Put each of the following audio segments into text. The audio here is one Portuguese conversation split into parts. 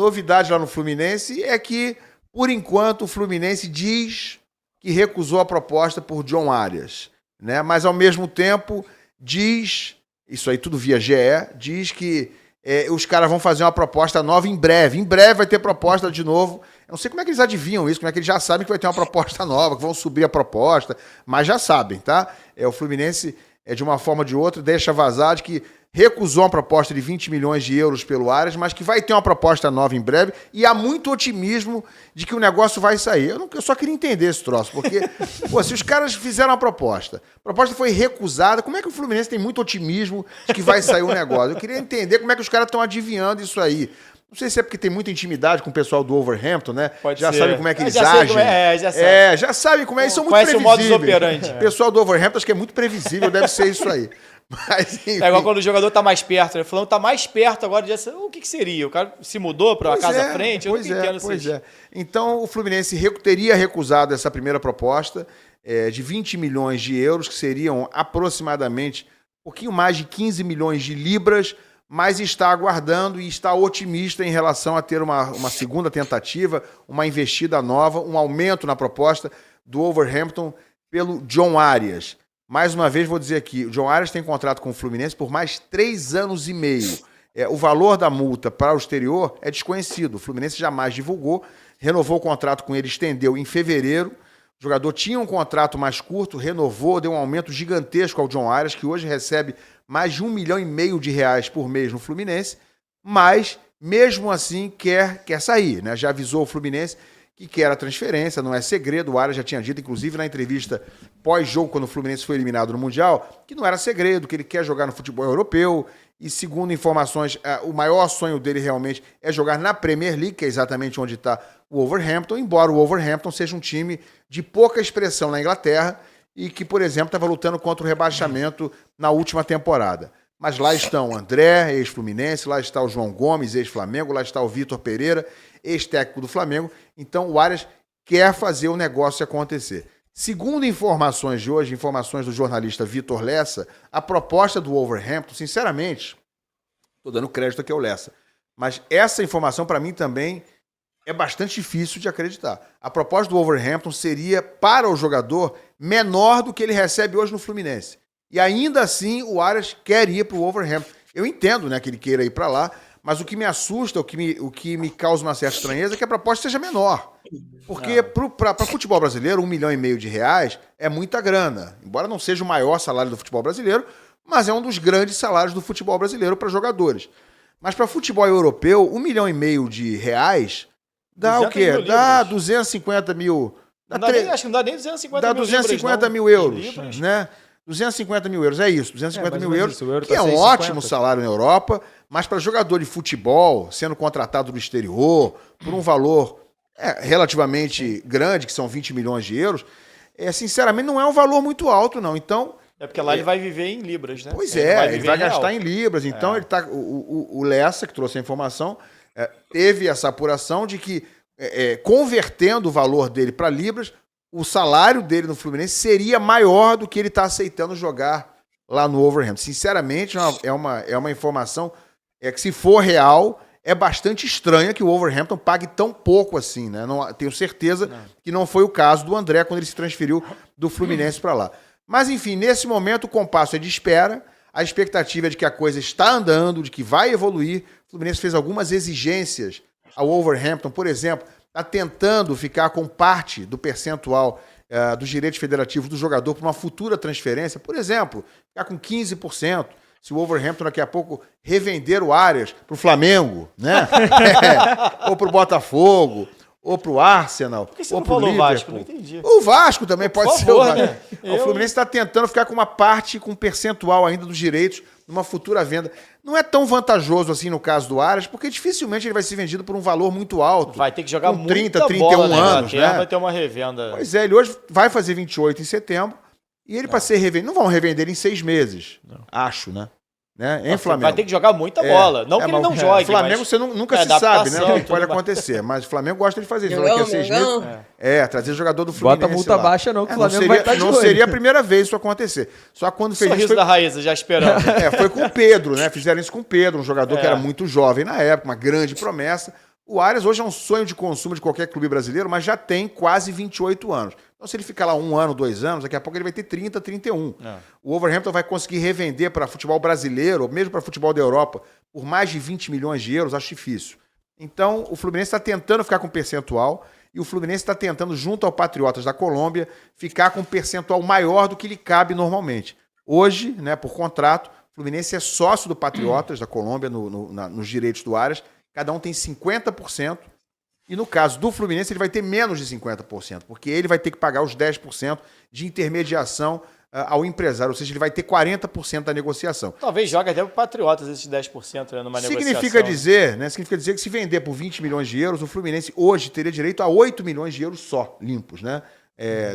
novidade lá no Fluminense é que, por enquanto, o Fluminense diz que recusou a proposta por John Arias, né? Mas, ao mesmo tempo, diz, isso aí tudo via GE, diz que os caras vão fazer uma proposta nova em breve. Em breve vai ter proposta de novo. Eu não sei como é que eles adivinham isso, como é que eles já sabem que vai ter uma proposta nova, que vão subir a proposta, mas já sabem, tá? O Fluminense, de uma forma ou de outra, deixa vazar de que recusou uma proposta de 20 milhões de euros pelo Arias, mas que vai ter uma proposta nova em breve, e há muito otimismo de que o negócio vai sair. Eu só queria entender esse troço, porque se os caras fizeram a proposta foi recusada, como é que o Fluminense tem muito otimismo de que vai sair o negócio? Eu queria entender como é que os caras estão adivinhando isso aí. Não sei se é porque tem muita intimidade com o pessoal do Wolverhampton, né? Já sabem como é que eles agem. Já sabem como é. Eles são muito previsíveis. Conhece o modus operandi. O pessoal do Wolverhampton acho que é muito previsível, deve ser isso aí. Mas, enfim. É igual quando o jogador tá mais perto, né? Falando, tá mais perto agora, o que seria? O cara se mudou para uma casa à frente? Eu não entendo. Pois é. Então, o Fluminense teria recusado essa primeira proposta de 20 milhões de euros, que seriam aproximadamente um pouquinho mais de 15 milhões de libras, mas está aguardando e está otimista em relação a ter uma segunda tentativa, uma investida nova, um aumento na proposta do Wolverhampton pelo John Arias. Mais uma vez, vou dizer aqui, o John Arias tem contrato com o Fluminense por mais 3 anos e meio. O valor da multa para o exterior é desconhecido. O Fluminense jamais divulgou, renovou o contrato com ele, estendeu em fevereiro. O jogador tinha um contrato mais curto, renovou, deu um aumento gigantesco ao John Arias, que hoje recebe mais de 1,5 milhão de reais por mês no Fluminense, mas, mesmo assim, quer sair, né? Já avisou o Fluminense que quer a transferência, não é segredo, o Arias já tinha dito, inclusive na entrevista pós-jogo, quando o Fluminense foi eliminado no Mundial, que não era segredo, que ele quer jogar no futebol europeu, e segundo informações, o maior sonho dele realmente é jogar na Premier League, que é exatamente onde está o Wolverhampton, embora o Wolverhampton seja um time de pouca expressão na Inglaterra e que, por exemplo, estava lutando contra o rebaixamento na última temporada. Mas lá estão o André, ex-Fluminense, lá está o João Gomes, ex-Flamengo, lá está o Vitor Pereira, ex-técnico do Flamengo. Então o Arias quer fazer o negócio acontecer. Segundo informações de hoje, informações do jornalista Vitor Lessa, a proposta do Wolverhampton, sinceramente, estou dando crédito aqui ao Lessa, mas essa informação para mim também é bastante difícil de acreditar. A proposta do Wolverhampton seria, para o jogador, menor do que ele recebe hoje no Fluminense. E ainda assim o Arias quer ir para o Wolverhampton. Eu entendo, né, que ele queira ir para lá, mas o que me assusta, o que me causa uma certa estranheza é que a proposta seja menor. Porque para futebol brasileiro, 1,5 milhão de reais é muita grana. Embora não seja o maior salário do futebol brasileiro, mas é um dos grandes salários do futebol brasileiro para jogadores. Mas para futebol europeu, 1,5 milhão de reais dá o quê? Dá 250 mil... Acho que não dá nem 250 dá mil 250 mil euros, né? 250 mil euros, é isso, 250 mil euros, que é um ótimo salário na Europa, mas para jogador de futebol, sendo contratado do exterior, por um valor relativamente grande, que são 20 milhões de euros, sinceramente não é um valor muito alto, não. Então, porque lá ele vai viver em libras, né? Pois ele vai gastar em libras. Então, ele tá, o Lessa, que trouxe a informação, teve essa apuração de que, convertendo o valor dele para libras, o salário dele no Fluminense seria maior do que ele está aceitando jogar lá no Wolverhampton. Sinceramente, é uma informação que, se for real, é bastante estranha que o Wolverhampton pague tão pouco assim, né? Não, tenho certeza que não foi o caso do André quando ele se transferiu do Fluminense para lá. Mas, enfim, nesse momento o compasso é de espera, a expectativa é de que a coisa está andando, de que vai evoluir. O Fluminense fez algumas exigências ao Wolverhampton, por exemplo, está tentando ficar com parte do percentual dos direitos federativos do jogador para uma futura transferência. Por exemplo, ficar com 15%. Se o Wolverhampton daqui a pouco revender o Arias para o Flamengo, né? Ou para o Botafogo, ou para o Arsenal, por que você ou não para o falou Liverpool. Vasco? Não entendi. O Vasco também pode ser o Vasco. Né? O Fluminense está tentando ficar com uma parte, com um percentual ainda dos direitos numa futura venda. Não é tão vantajoso assim no caso do Arias, porque dificilmente ele vai ser vendido por um valor muito alto. Vai ter que jogar com 30, muita 31 bola, anos, né? Vai ter uma revenda. Pois é, ele hoje vai fazer 28 em setembro e ele para ser revendido, não vão revender em 6 meses, acho, né? Em Flamengo. Vai ter que jogar muita bola. Não que ele não jogue. Flamengo você nunca se sabe, né? O que pode acontecer. Mas o Flamengo gosta de fazer isso. Daqui a 6 meses. Trazer jogador do Fluminense. Bota multa baixa, não, que o Flamengo vai estar de olho. Não seria a primeira vez isso acontecer. Só quando fez sorriso isso. Da Raíza, já esperando. Foi com o Pedro, né? Fizeram isso com o Pedro, um jogador que era muito jovem na época, uma grande promessa. O Arias hoje é um sonho de consumo de qualquer clube brasileiro, mas já tem quase 28 anos. Então, se ele ficar lá 1 ano, 2 anos, daqui a pouco ele vai ter 30, 31. O Wolverhampton vai conseguir revender para futebol brasileiro, ou mesmo para futebol da Europa, por mais de 20 milhões de euros, acho difícil. Então, o Fluminense está tentando ficar com percentual e o Fluminense está tentando, junto ao Patriotas da Colômbia, ficar com um percentual maior do que lhe cabe normalmente. Hoje, né, por contrato, o Fluminense é sócio do Patriotas da Colômbia nos direitos do Arias. Cada um tem 50%. E no caso do Fluminense, ele vai ter menos de 50%, porque ele vai ter que pagar os 10% de intermediação ao empresário, ou seja, ele vai ter 40% da negociação. Talvez jogue até para o Patriotas esses 10%, né, numa negociação. Significa dizer que se vender por 20 milhões de euros, o Fluminense hoje teria direito a 8 milhões de euros só, limpos, né?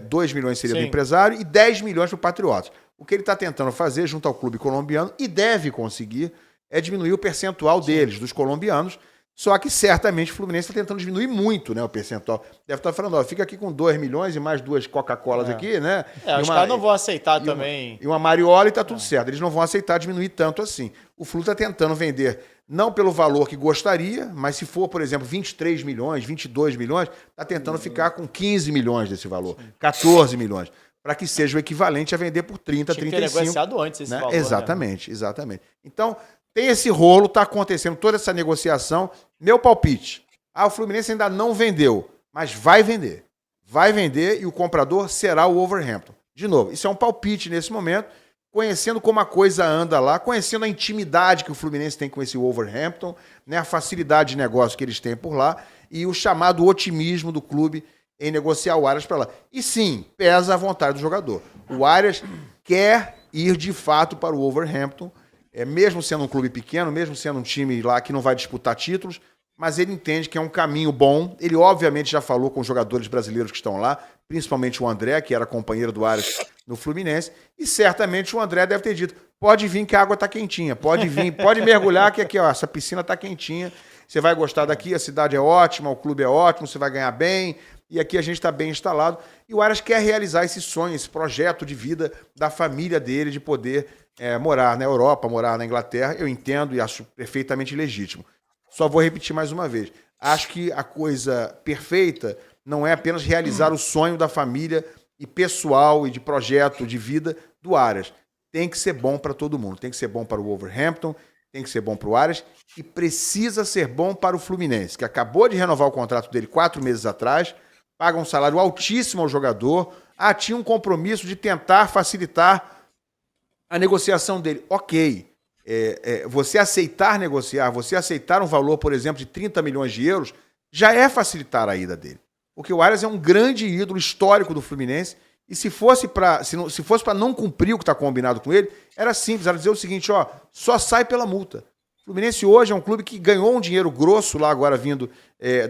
2 milhões seria do empresário e 10 milhões para o Patriotas. O que ele está tentando fazer junto ao clube colombiano, e deve conseguir, é diminuir o percentual deles, dos colombianos. Só que certamente o Fluminense está tentando diminuir muito, né, o percentual. Deve estar falando, fica aqui com 2 milhões e mais 2 Coca-Colas aqui, né? Os caras não vão aceitar também. E uma Mariola e tá tudo certo. Eles não vão aceitar diminuir tanto assim. O Flu está tentando vender, não pelo valor que gostaria, mas se for, por exemplo, 23 milhões, 22 milhões, está tentando ficar com 15 milhões desse valor, 14 milhões. Para que seja o equivalente a vender por 30, 35. Tinha que ter negociado antes esse valor. Exatamente, exatamente. Então, tem esse rolo, está acontecendo toda essa negociação. Meu palpite. O Fluminense ainda não vendeu, mas vai vender. Vai vender e o comprador será o Wolverhampton. De novo, isso é um palpite nesse momento, conhecendo como a coisa anda lá, conhecendo a intimidade que o Fluminense tem com esse Wolverhampton, né, a facilidade de negócio que eles têm por lá e o chamado otimismo do clube em negociar o Arias para lá. E sim, pesa a vontade do jogador. O Arias quer ir de fato para o Wolverhampton, mesmo sendo um clube pequeno, mesmo sendo um time lá que não vai disputar títulos, mas ele entende que é um caminho bom. Ele obviamente já falou com os jogadores brasileiros que estão lá, principalmente o André, que era companheiro do Arias no Fluminense, e certamente o André deve ter dito, pode vir que a água está quentinha, pode vir, pode mergulhar que aqui, essa piscina está quentinha, você vai gostar daqui, a cidade é ótima, o clube é ótimo, você vai ganhar bem, e aqui a gente está bem instalado. E o Arias quer realizar esse sonho, esse projeto de vida da família dele, de poder morar na Europa, morar na Inglaterra. Eu entendo e acho perfeitamente legítimo. Só vou repetir mais uma vez. Acho que a coisa perfeita não é apenas realizar o sonho da família e pessoal e de projeto de vida do Arias. Tem que ser bom para todo mundo. Tem que ser bom para o Wolverhampton, tem que ser bom para o Arias e precisa ser bom para o Fluminense, que acabou de renovar o contrato dele 4 meses atrás, paga um salário altíssimo ao jogador, tinha um compromisso de tentar facilitar a negociação dele. Ok, você aceitar negociar, você aceitar um valor, por exemplo, de 30 milhões de euros, já é facilitar a ida dele. Porque o Arias é um grande ídolo histórico do Fluminense, e se fosse para não cumprir o que está combinado com ele, era simples, era dizer o seguinte, só sai pela multa. O Fluminense hoje é um clube que ganhou um dinheiro grosso lá agora vindo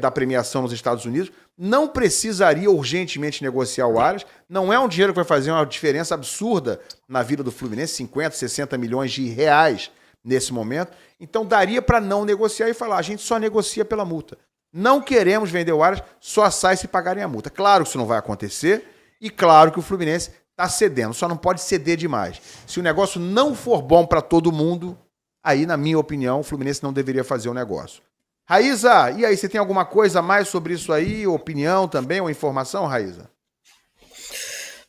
da premiação nos Estados Unidos, não precisaria urgentemente negociar o Arias, não é um dinheiro que vai fazer uma diferença absurda na vida do Fluminense, 50, 60 milhões de reais nesse momento, então daria para não negociar e falar, a gente só negocia pela multa. Não queremos vender o Arias, só sai se pagarem a multa. Claro que isso não vai acontecer e claro que o Fluminense está cedendo, só não pode ceder demais. Se o negócio não for bom para todo mundo, aí, na minha opinião, o Fluminense não deveria fazer o negócio. Raíza, e aí, você tem alguma coisa a mais sobre isso aí? Opinião também, ou informação, Raíza?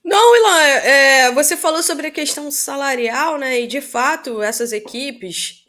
Não, Ilan, você falou sobre a questão salarial, né? E de fato, essas equipes,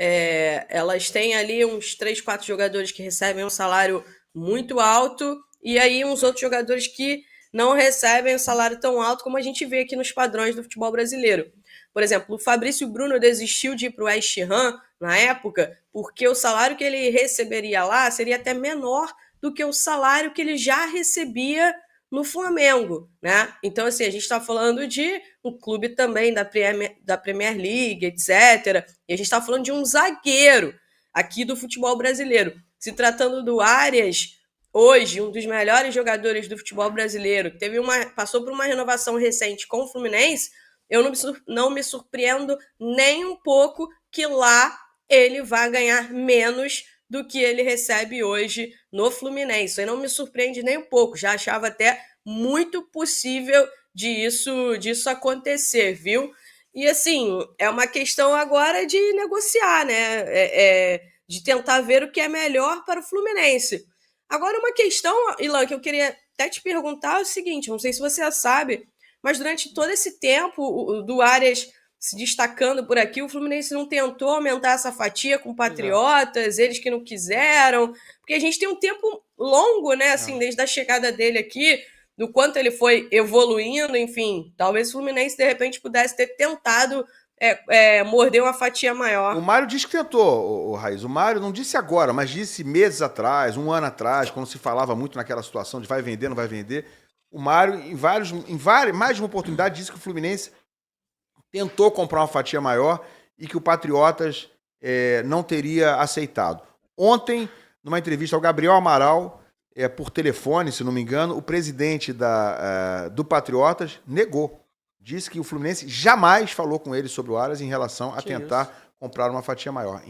elas têm ali uns 3, 4 jogadores que recebem um salário muito alto, e aí uns outros jogadores que não recebem um salário tão alto como a gente vê aqui nos padrões do futebol brasileiro. Por exemplo, o Fabrício Bruno desistiu de ir para o West Ham na época porque o salário que ele receberia lá seria até menor do que o salário que ele já recebia no Flamengo, né? Então, assim, a gente está falando de um clube também da Premier League, etc. E a gente está falando de um zagueiro aqui do futebol brasileiro. Se tratando do Arias, hoje, um dos melhores jogadores do futebol brasileiro, passou por uma renovação recente com o Fluminense, eu não me surpreendo nem um pouco que lá ele vai ganhar menos do que ele recebe hoje no Fluminense. Isso aí não me surpreende nem um pouco. Já achava até muito possível disso acontecer, viu? E assim, é uma questão agora de negociar, né? De tentar ver o que é melhor para o Fluminense. Agora, uma questão, Ilan, que eu queria até te perguntar é o seguinte, não sei se você já sabe, mas durante todo esse tempo do Arias se destacando por aqui, o Fluminense não tentou aumentar essa fatia com Patriotas, eles que não quiseram, porque a gente tem um tempo longo, né, assim, desde a chegada dele aqui, do quanto ele foi evoluindo, enfim, talvez o Fluminense, de repente, pudesse ter tentado morder uma fatia maior. O Mário disse que tentou, o Raiz. O Mário não disse agora, mas disse meses atrás, um ano atrás, quando se falava muito naquela situação de vai vender, não vai vender. O Mário, em mais de uma oportunidade, disse que o Fluminense tentou comprar uma fatia maior e que o Patriotas não teria aceitado. Ontem, numa entrevista ao Gabriel Amaral, por telefone, se não me engano, o presidente do Patriotas negou. Disse que o Fluminense jamais falou com ele sobre o Arias em relação a tentar comprar uma fatia maior.